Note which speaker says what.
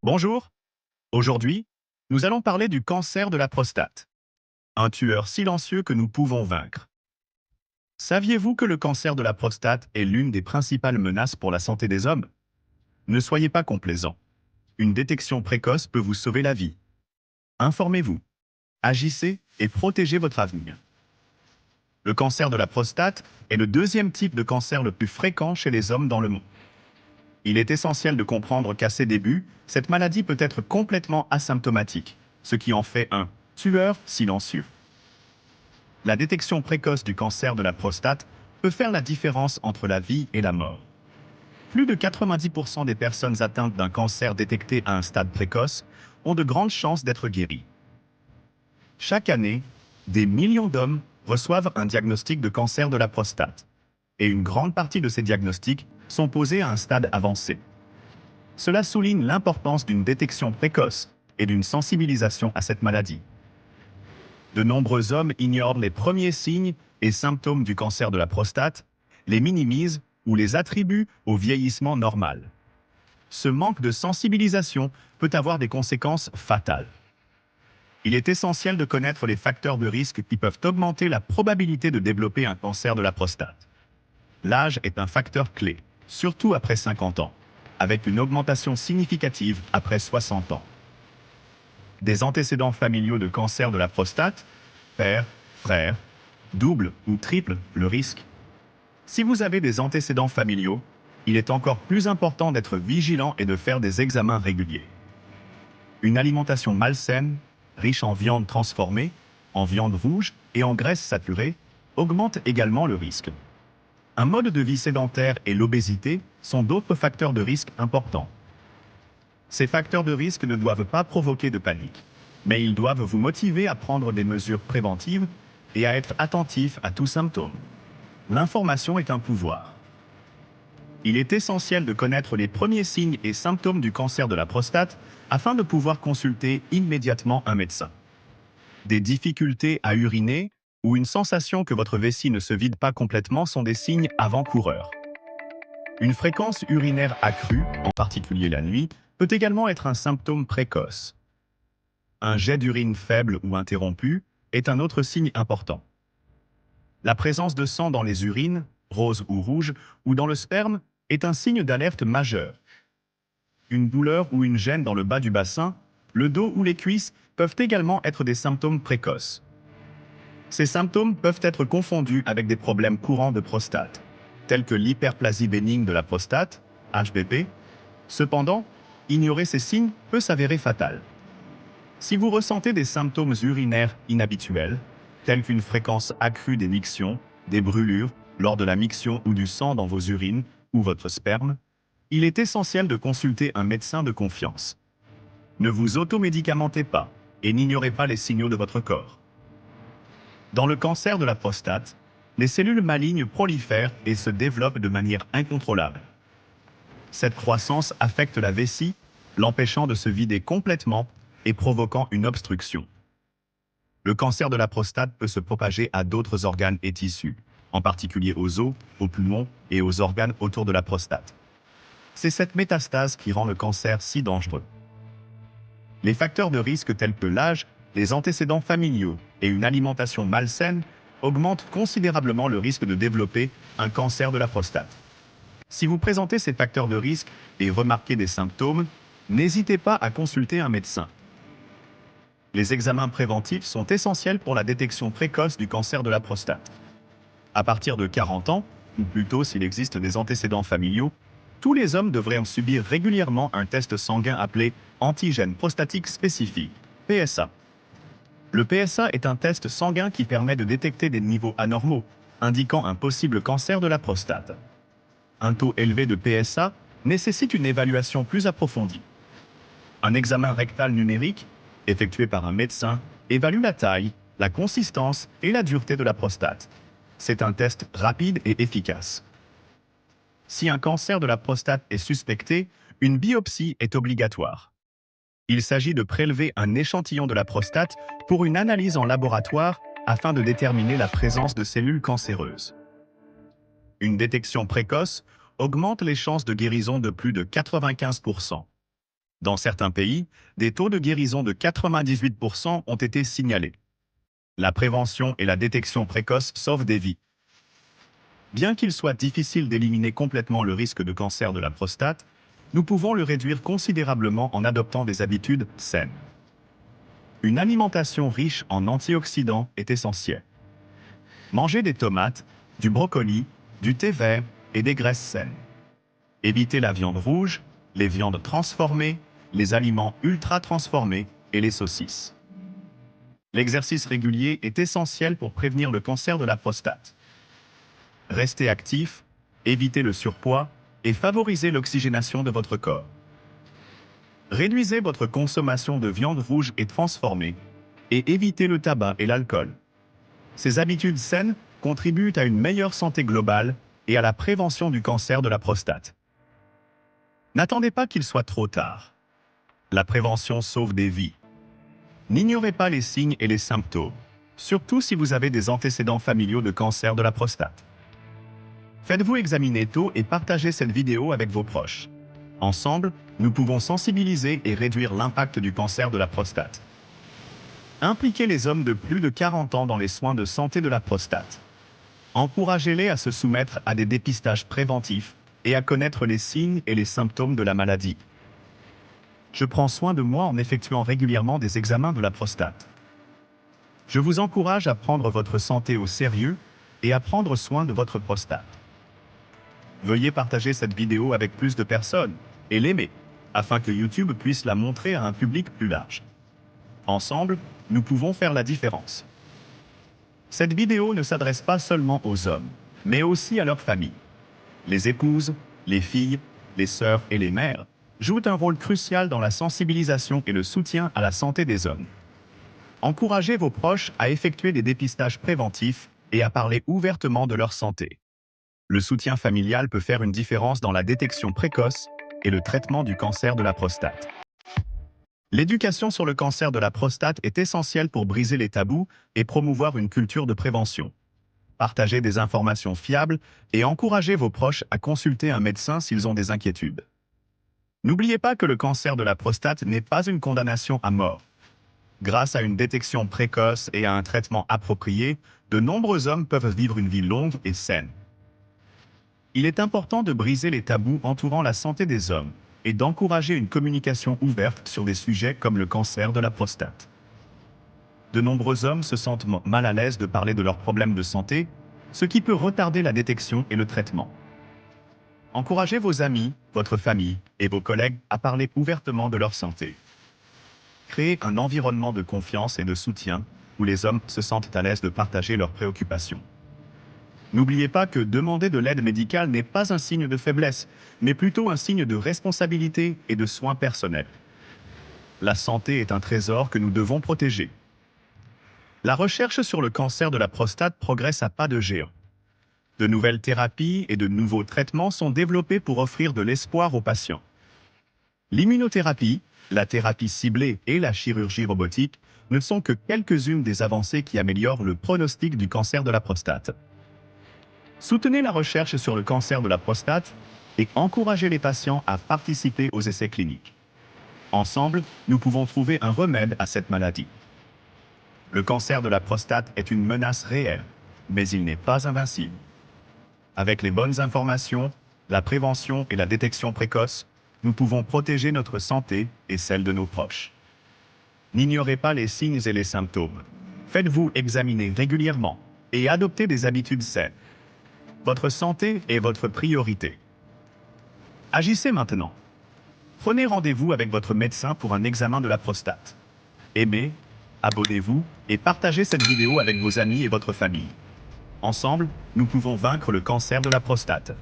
Speaker 1: Bonjour, aujourd'hui, nous allons parler du cancer de la prostate, un tueur silencieux que nous pouvons vaincre. Saviez-vous que le cancer de la prostate est l'une des principales menaces pour la santé des hommes? Ne soyez pas complaisants. Une détection précoce peut vous sauver la vie. Informez-vous, agissez et protégez votre avenir. Le cancer de la prostate est le deuxième type de cancer le plus fréquent chez les hommes dans le monde. Il est essentiel de comprendre qu'à ses débuts, cette maladie peut être complètement asymptomatique, ce qui en fait un tueur silencieux. La détection précoce du cancer de la prostate peut faire la différence entre la vie et la mort. Plus de 90% des personnes atteintes d'un cancer détecté à un stade précoce ont de grandes chances d'être guéries. Chaque année, des millions d'hommes reçoivent un diagnostic de cancer de la prostate, et une grande partie de ces diagnostics sont posés à un stade avancé. Cela souligne l'importance d'une détection précoce et d'une sensibilisation à cette maladie. De nombreux hommes ignorent les premiers signes et symptômes du cancer de la prostate, les minimisent ou les attribuent au vieillissement normal. Ce manque de sensibilisation peut avoir des conséquences fatales. Il est essentiel de connaître les facteurs de risque qui peuvent augmenter la probabilité de développer un cancer de la prostate. L'âge est un facteur clé, surtout après 50 ans, avec une augmentation significative après 60 ans. Des antécédents familiaux de cancer de la prostate, père, frère, double ou triple le risque. Si vous avez des antécédents familiaux, il est encore plus important d'être vigilant et de faire des examens réguliers. Une alimentation malsaine, riche en viande transformée, en viande rouge et en graisse saturée, augmente également le risque. Un mode de vie sédentaire et l'obésité sont d'autres facteurs de risque importants. Ces facteurs de risque ne doivent pas provoquer de panique, mais ils doivent vous motiver à prendre des mesures préventives et à être attentif à tout symptôme. L'information est un pouvoir. Il est essentiel de connaître les premiers signes et symptômes du cancer de la prostate afin de pouvoir consulter immédiatement un médecin. Des difficultés à uriner ou une sensation que votre vessie ne se vide pas complètement sont des signes avant-coureurs. Une fréquence urinaire accrue, en particulier la nuit, peut également être un symptôme précoce. Un jet d'urine faible ou interrompu est un autre signe important. La présence de sang dans les urines, rose ou rouge, ou dans le sperme, est un signe d'alerte majeur. Une douleur ou une gêne dans le bas du bassin, le dos ou les cuisses peuvent également être des symptômes précoces. Ces symptômes peuvent être confondus avec des problèmes courants de prostate, tels que l'hyperplasie bénigne de la prostate, HBP. Cependant, ignorer ces signes peut s'avérer fatal. Si vous ressentez des symptômes urinaires inhabituels, tels qu'une fréquence accrue des mictions, des brûlures lors de la miction ou du sang dans vos urines ou votre sperme, il est essentiel de consulter un médecin de confiance. Ne vous automédicamentez pas et n'ignorez pas les signaux de votre corps. Dans le cancer de la prostate, les cellules malignes prolifèrent et se développent de manière incontrôlable. Cette croissance affecte la vessie, l'empêchant de se vider complètement et provoquant une obstruction. Le cancer de la prostate peut se propager à d'autres organes et tissus, en particulier aux os, aux poumons et aux organes autour de la prostate. C'est cette métastase qui rend le cancer si dangereux. Les facteurs de risque tels que l'âge, les antécédents familiaux et une alimentation malsaine augmentent considérablement le risque de développer un cancer de la prostate. Si vous présentez ces facteurs de risque et remarquez des symptômes, n'hésitez pas à consulter un médecin. Les examens préventifs sont essentiels pour la détection précoce du cancer de la prostate. À partir de 40 ans, ou plutôt s'il existe des antécédents familiaux, tous les hommes devraient en subir régulièrement un test sanguin appelé antigène prostatique spécifique, PSA. Le PSA est un test sanguin qui permet de détecter des niveaux anormaux, indiquant un possible cancer de la prostate. Un taux élevé de PSA nécessite une évaluation plus approfondie. Un examen rectal numérique, effectué par un médecin, évalue la taille, la consistance et la dureté de la prostate. C'est un test rapide et efficace. Si un cancer de la prostate est suspecté, une biopsie est obligatoire. Il s'agit de prélever un échantillon de la prostate pour une analyse en laboratoire afin de déterminer la présence de cellules cancéreuses. Une détection précoce augmente les chances de guérison de plus de 95%. Dans certains pays, des taux de guérison de 98% ont été signalés. La prévention et la détection précoce sauvent des vies. Bien qu'il soit difficile d'éliminer complètement le risque de cancer de la prostate, nous pouvons le réduire considérablement en adoptant des habitudes saines. Une alimentation riche en antioxydants est essentielle. Mangez des tomates, du brocoli, du thé vert et des graisses saines. Évitez la viande rouge, les viandes transformées, les aliments ultra transformés et les saucisses. L'exercice régulier est essentiel pour prévenir le cancer de la prostate. Restez actif, évitez le surpoids et favorisez l'oxygénation de votre corps. Réduisez votre consommation de viande rouge et transformée et évitez le tabac et l'alcool. Ces habitudes saines contribuent à une meilleure santé globale et à la prévention du cancer de la prostate. N'attendez pas qu'il soit trop tard. La prévention sauve des vies. N'ignorez pas les signes et les symptômes, surtout si vous avez des antécédents familiaux de cancer de la prostate. Faites-vous examiner tôt et partagez cette vidéo avec vos proches. Ensemble, nous pouvons sensibiliser et réduire l'impact du cancer de la prostate. Impliquez les hommes de plus de 40 ans dans les soins de santé de la prostate. Encouragez-les à se soumettre à des dépistages préventifs et à connaître les signes et les symptômes de la maladie. Je prends soin de moi en effectuant régulièrement des examens de la prostate. Je vous encourage à prendre votre santé au sérieux et à prendre soin de votre prostate. Veuillez partager cette vidéo avec plus de personnes et l'aimer, afin que YouTube puisse la montrer à un public plus large. Ensemble, nous pouvons faire la différence. Cette vidéo ne s'adresse pas seulement aux hommes, mais aussi à leurs familles. Les épouses, les filles, les sœurs et les mères jouent un rôle crucial dans la sensibilisation et le soutien à la santé des hommes. Encouragez vos proches à effectuer des dépistages préventifs et à parler ouvertement de leur santé. Le soutien familial peut faire une différence dans la détection précoce et le traitement du cancer de la prostate. L'éducation sur le cancer de la prostate est essentielle pour briser les tabous et promouvoir une culture de prévention. Partagez des informations fiables et encouragez vos proches à consulter un médecin s'ils ont des inquiétudes. N'oubliez pas que le cancer de la prostate n'est pas une condamnation à mort. Grâce à une détection précoce et à un traitement approprié, de nombreux hommes peuvent vivre une vie longue et saine. Il est important de briser les tabous entourant la santé des hommes et d'encourager une communication ouverte sur des sujets comme le cancer de la prostate. De nombreux hommes se sentent mal à l'aise de parler de leurs problèmes de santé, ce qui peut retarder la détection et le traitement. Encouragez vos amis, votre famille et vos collègues à parler ouvertement de leur santé. Créez un environnement de confiance et de soutien où les hommes se sentent à l'aise de partager leurs préoccupations. N'oubliez pas que demander de l'aide médicale n'est pas un signe de faiblesse, mais plutôt un signe de responsabilité et de soins personnels. La santé est un trésor que nous devons protéger. La recherche sur le cancer de la prostate progresse à pas de géant. De nouvelles thérapies et de nouveaux traitements sont développés pour offrir de l'espoir aux patients. L'immunothérapie, la thérapie ciblée et la chirurgie robotique ne sont que quelques-unes des avancées qui améliorent le pronostic du cancer de la prostate. Soutenez la recherche sur le cancer de la prostate et encouragez les patients à participer aux essais cliniques. Ensemble, nous pouvons trouver un remède à cette maladie. Le cancer de la prostate est une menace réelle, mais il n'est pas invincible. Avec les bonnes informations, la prévention et la détection précoce, nous pouvons protéger notre santé et celle de nos proches. N'ignorez pas les signes et les symptômes. Faites-vous examiner régulièrement et adoptez des habitudes saines. Votre santé est votre priorité. Agissez maintenant. Prenez rendez-vous avec votre médecin pour un examen de la prostate. Aimez, abonnez-vous et partagez cette vidéo avec vos amis et votre famille. Ensemble, nous pouvons vaincre le cancer de la prostate.